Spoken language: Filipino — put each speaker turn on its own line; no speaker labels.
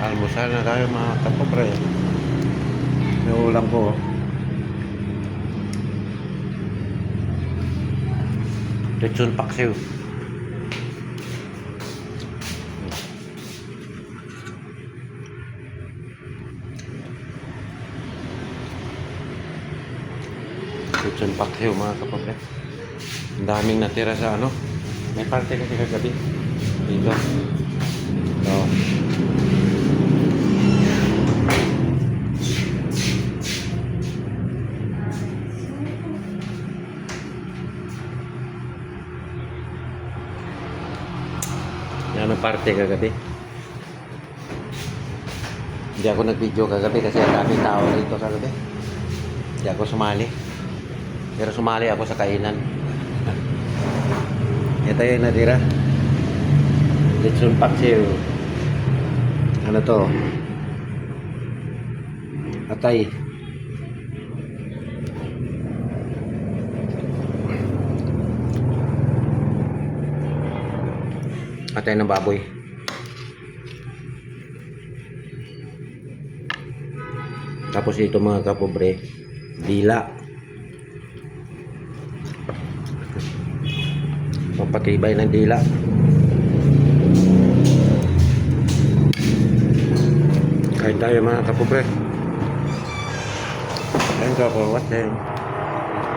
Almusal na tayo mga kapobre. May ulam ko. Lechon paksiw. Lechon paksiw mga kapobre. Ang daming natira sa ano. May parte kasi kagabi. Dito. So, yan ang parte kagabi. Hindi ako nag-video kagabi kasi ang daming tao rito kagabi. Hindi ako sumali. Pero sumali ako sa kainan. Ito yung natira. Lechon paksiw. Ano to? Atay. Atay ng baboy. Tapos ito mga kapobre, dila. Pampatibay ng dila. Kain tayo mga kapobre. Thank you for watching.